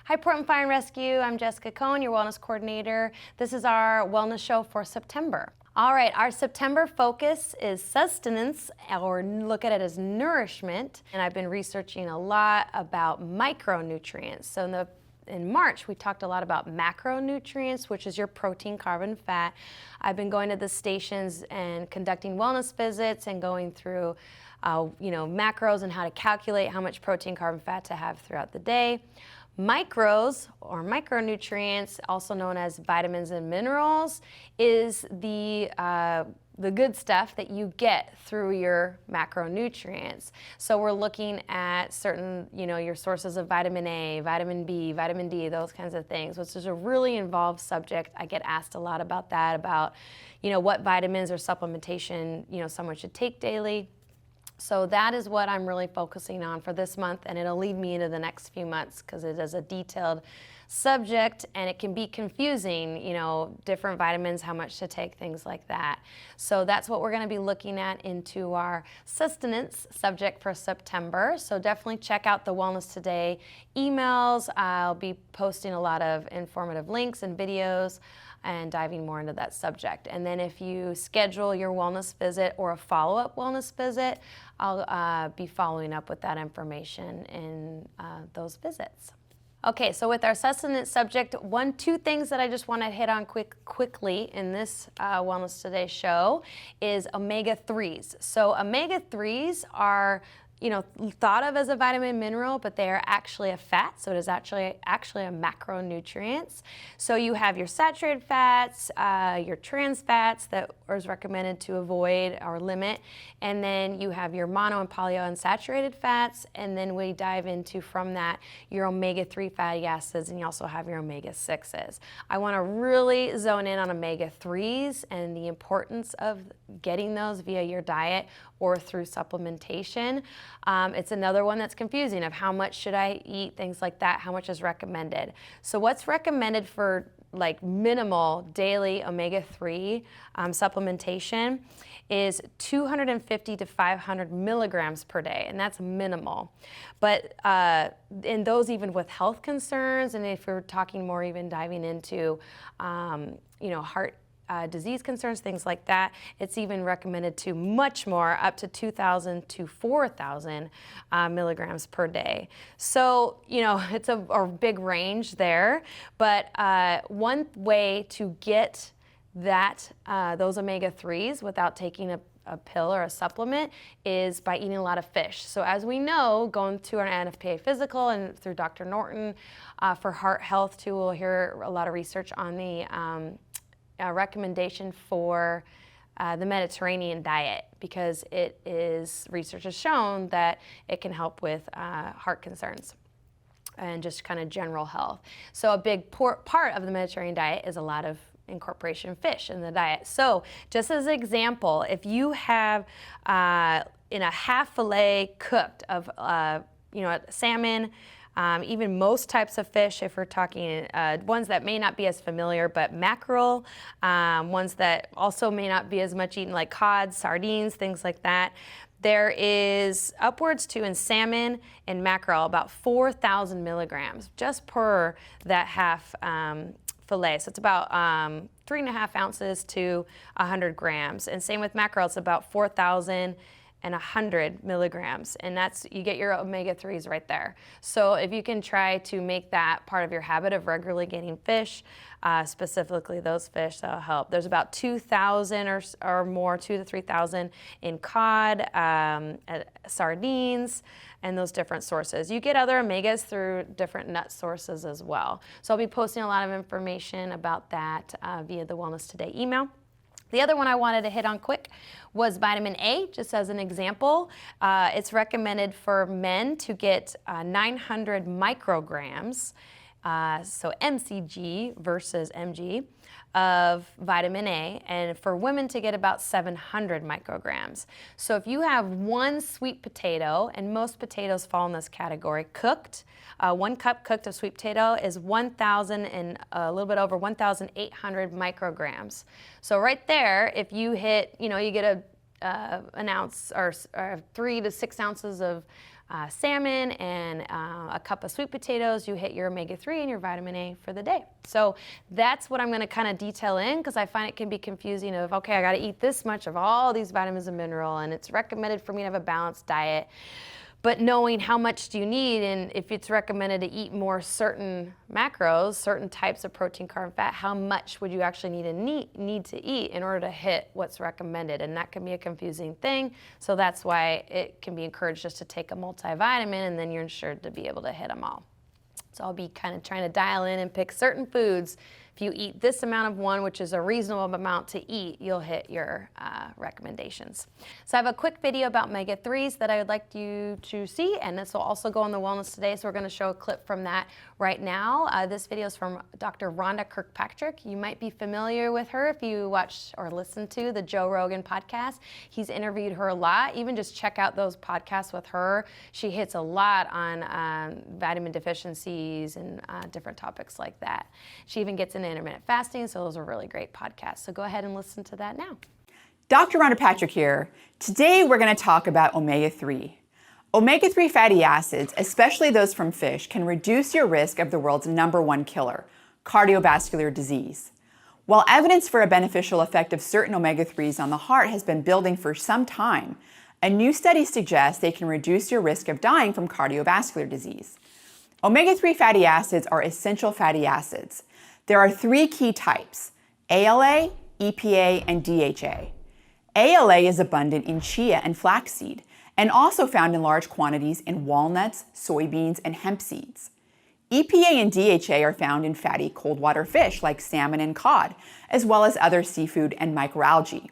Hi, Portland Fire and Rescue. I'm Jessica Cohn, your wellness coordinator. This is our wellness show for September. All right, our September focus is sustenance, or look at it as nourishment. And I've been researching a lot about micronutrients. So in March, we talked a lot about macronutrients, which is your protein, carb, and fat. I've been going to the stations and conducting wellness visits and going through macros and how to calculate how much protein, carb, and fat to have throughout the day. Micros, or micronutrients, also known as vitamins and minerals, is the good stuff that you get through your macronutrients. So we're looking at certain, your sources of vitamin A, vitamin B, vitamin D, those kinds of things, which is a really involved subject. I get asked a lot about that, about, what vitamins or supplementation, someone should take daily. So that is what I'm really focusing on for this month, and it'll lead me into the next few months because it is a detailed subject and it can be confusing, different vitamins, how much to take, things like that. So that's what we're going to be looking at into our sustenance subject for September. So definitely check out the Wellness Today emails. I'll be posting a lot of informative links and videos and diving more into that subject. And then if you schedule your wellness visit or a follow-up wellness visit, I'll be following up with that information in those visits. Okay, so with our sustenance subject, two things that I just want to hit on quickly in this Wellness Today show is omega-3s. So omega-3s are thought of as a vitamin mineral, but they are actually a fat, so it is actually a macronutrient. So you have your saturated fats, your trans fats that is recommended to avoid or limit, and then you have your mono and polyunsaturated fats, and then we dive into from that your omega-3 fatty acids, and you also have your omega-6s. I want to really zone in on omega-3s and the importance of getting those via your diet or through supplementation. It's another one that's confusing of how much should I eat, things like that, how much is recommended. So what's recommended for like minimal daily omega-3 supplementation is 250 to 500 milligrams per day, and that's minimal. But in those even with health concerns, and if you're talking more even diving into heart disease concerns, things like that, it's even recommended to much more, up to 2,000 to 4,000 milligrams per day. So, it's a big range there, but one way to get that those omega-3s without taking a pill or a supplement is by eating a lot of fish. So as we know, going to our NFPA physical and through Dr. Norton for heart health too, we'll hear a lot of research on the recommendation for the Mediterranean diet, because research has shown that it can help with heart concerns and just kind of general health. So a big part of the Mediterranean diet is a lot of incorporation of fish in the diet. So just as an example, if you have in a half fillet cooked of salmon, even most types of fish, if we're talking ones that may not be as familiar, but mackerel, ones that also may not be as much eaten, like cod, sardines, things like that. There is upwards to, in salmon and mackerel, about 4,000 milligrams just per that half fillet. So it's about 3.5 ounces to 100 grams. And same with mackerel, it's about 4,000 and 100 milligrams, and you get your omega-3s right there. So if you can try to make that part of your habit of regularly getting fish, specifically those fish, that'll help. There's about 2,000 or more, 2,000 to 3,000 in cod, sardines, and those different sources. You get other omegas through different nut sources as well. So I'll be posting a lot of information about that via the Wellness Today email. The other one I wanted to hit on quick was vitamin A, just as an example. It's recommended for men to get 900 micrograms, so MCG versus MG, of vitamin A, and for women to get about 700 micrograms. So if you have one sweet potato, and most potatoes fall in this category, cooked, 1 cup cooked of sweet potato is 1,000 and a little bit over 1,800 micrograms. So right there, if you hit, you get an ounce or 3 to 6 ounces of salmon and a cup of sweet potatoes, you hit your omega-3 and your vitamin A for the day. So that's what I'm going to kind of detail in, because I find it can be confusing of, okay, I got to eat this much of all these vitamins and minerals, and it's recommended for me to have a balanced diet. But knowing how much do you need, and if it's recommended to eat more certain macros, certain types of protein, carb, and fat, how much would you actually need to eat in order to hit what's recommended? And that can be a confusing thing. So that's why it can be encouraged just to take a multivitamin, and then you're ensured to be able to hit them all. So I'll be kind of trying to dial in and pick certain foods. If you eat this amount of one, which is a reasonable amount to eat, you'll hit your recommendations. So I have a quick video about omega-3s that I would like you to see, and this will also go on the Wellness Today, so we're going to show a clip from that right now. This video is from Dr. Rhonda Kirkpatrick. You might be familiar with her if you watched or listened to the Joe Rogan podcast. He's interviewed her a lot. Even just check out those podcasts with her. She hits a lot on vitamin deficiencies and different topics like that. She even gets into intermittent fasting, so those are really great podcasts. So go ahead and listen to that now. Dr. Rhonda Patrick here. Today we're going to talk about omega-3. Omega-3 fatty acids, especially those from fish, can reduce your risk of the world's #1 killer, cardiovascular disease. While evidence for a beneficial effect of certain omega-3s on the heart has been building for some time, a new study suggests they can reduce your risk of dying from cardiovascular disease. Omega-3 fatty acids are essential fatty acids. There are 3 key types: ALA, EPA, and DHA. ALA is abundant in chia and flaxseed, and also found in large quantities in walnuts, soybeans, and hemp seeds. EPA and DHA are found in fatty cold water fish like salmon and cod, as well as other seafood and microalgae.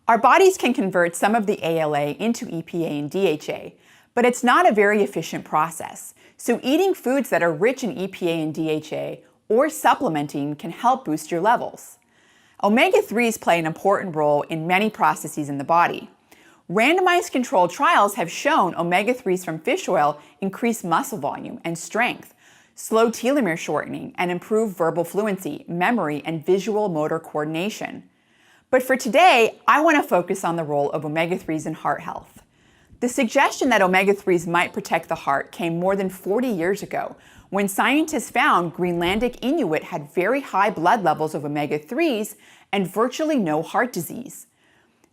Our bodies can convert some of the ALA into EPA and DHA, but it's not a very efficient process, so eating foods that are rich in EPA and DHA or supplementing can help boost your levels. Omega-3s play an important role in many processes in the body. Randomized controlled trials have shown omega-3s from fish oil increase muscle volume and strength, slow telomere shortening, and improve verbal fluency, memory, and visual motor coordination. But for today, I want to focus on the role of omega-3s in heart health. The suggestion that omega-3s might protect the heart came more than 40 years ago, when scientists found Greenlandic Inuit had very high blood levels of omega-3s and virtually no heart disease.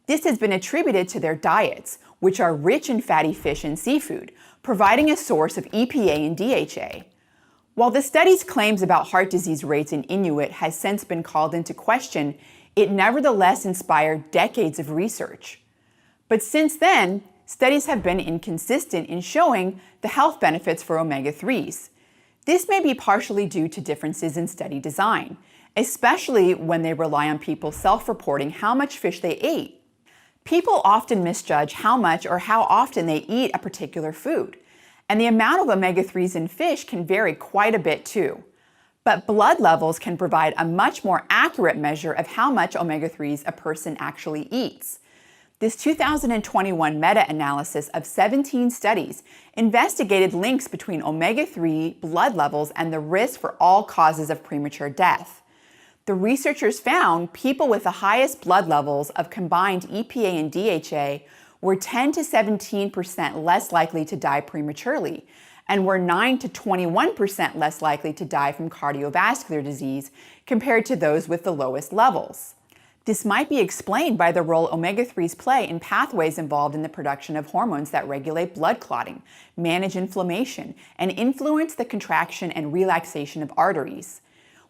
This has been attributed to their diets, which are rich in fatty fish and seafood, providing a source of EPA and DHA. While the study's claims about heart disease rates in Inuit has since been called into question, it nevertheless inspired decades of research. But since then, studies have been inconsistent in showing the health benefits for omega-3s. This may be partially due to differences in study design, especially when they rely on people self-reporting how much fish they ate. People often misjudge how much or how often they eat a particular food, and the amount of omega-3s in fish can vary quite a bit too. But blood levels can provide a much more accurate measure of how much omega-3s a person actually eats. This 2021 meta-analysis of 17 studies investigated links between omega-3 blood levels and the risk for all causes of premature death. The researchers found people with the highest blood levels of combined EPA and DHA were 10 to 17% less likely to die prematurely, and were 9 to 21% less likely to die from cardiovascular disease compared to those with the lowest levels. This might be explained by the role omega-3s play in pathways involved in the production of hormones that regulate blood clotting, manage inflammation, and influence the contraction and relaxation of arteries.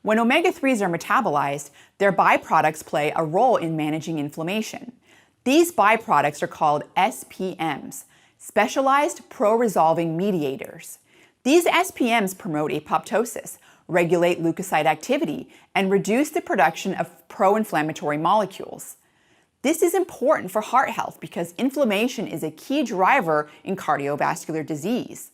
When omega-3s are metabolized, their byproducts play a role in managing inflammation. These byproducts are called SPMs, specialized pro-resolving mediators. These SPMs promote apoptosis, regulate leukocyte activity, and reduce the production of pro-inflammatory molecules. This is important for heart health because inflammation is a key driver in cardiovascular disease.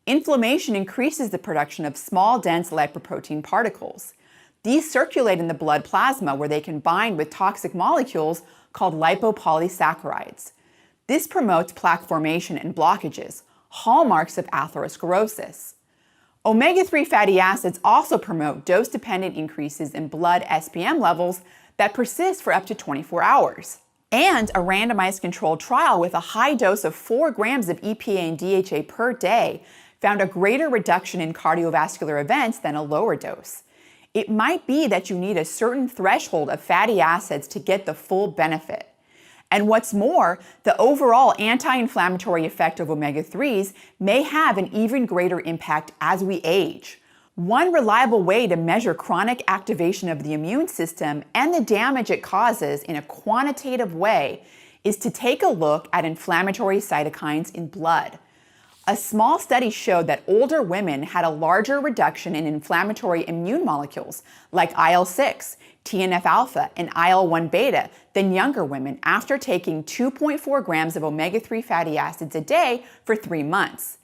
Inflammation increases the production of small, dense lipoprotein particles. These circulate in the blood plasma where they can bind with toxic molecules called lipopolysaccharides. This promotes plaque formation and blockages, hallmarks of atherosclerosis. Omega-3 fatty acids also promote dose-dependent increases in blood SPM levels that persist for up to 24 hours. And a randomized controlled trial with a high dose of 4 grams of EPA and DHA per day found a greater reduction in cardiovascular events than a lower dose. It might be that you need a certain threshold of fatty acids to get the full benefit. And what's more, the overall anti-inflammatory effect of omega-3s may have an even greater impact as we age. One reliable way to measure chronic activation of the immune system and the damage it causes in a quantitative way is to take a look at inflammatory cytokines in blood. A small study showed that older women had a larger reduction in inflammatory immune molecules like IL-6, TNF-alpha, and IL-1 beta than younger women after taking 2.4 grams of omega-3 fatty acids a day for 3 months.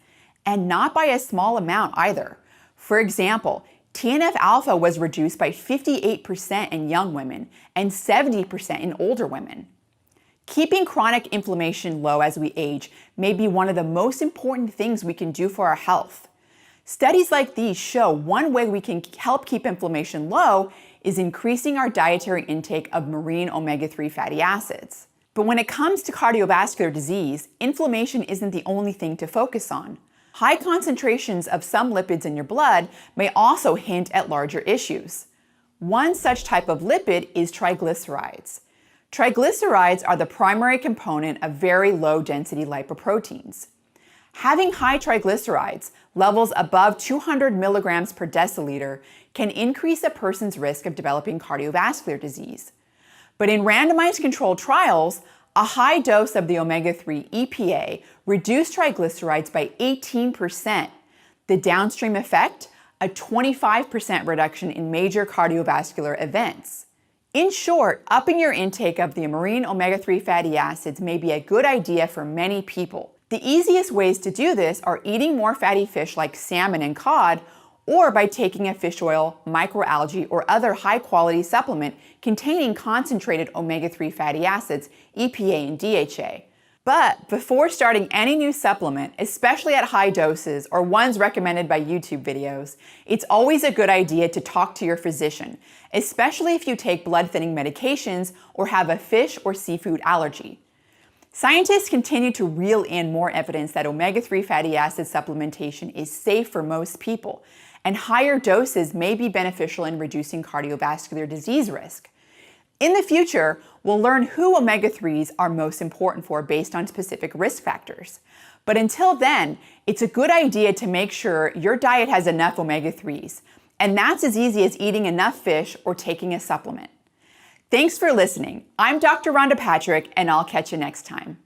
And not by a small amount either. For example, TNF-alpha was reduced by 58% in young women and 70% in older women. Keeping chronic inflammation low as we age may be one of the most important things we can do for our health. Studies like these show one way we can help keep inflammation low is increasing our dietary intake of marine omega-3 fatty acids. But when it comes to cardiovascular disease, inflammation isn't the only thing to focus on. High concentrations of some lipids in your blood may also hint at larger issues. One such type of lipid is triglycerides. Triglycerides are the primary component of very low-density lipoproteins. Having high triglycerides, levels above 200 milligrams per deciliter, can increase a person's risk of developing cardiovascular disease. But in randomized controlled trials, a high dose of the omega-3 EPA reduced triglycerides by 18%. The downstream effect? A 25% reduction in major cardiovascular events. In short, upping your intake of the marine omega-3 fatty acids may be a good idea for many people. The easiest ways to do this are eating more fatty fish like salmon and cod, or by taking a fish oil, microalgae, or other high-quality supplement containing concentrated omega-3 fatty acids, EPA and DHA. But before starting any new supplement, especially at high doses or ones recommended by YouTube videos, it's always a good idea to talk to your physician, especially if you take blood-thinning medications or have a fish or seafood allergy. Scientists continue to reel in more evidence that omega-3 fatty acid supplementation is safe for most people, and higher doses may be beneficial in reducing cardiovascular disease risk. In the future, we'll learn who omega-3s are most important for based on specific risk factors. But until then, it's a good idea to make sure your diet has enough omega-3s, and that's as easy as eating enough fish or taking a supplement. Thanks for listening. I'm Dr. Rhonda Patrick, and I'll catch you next time.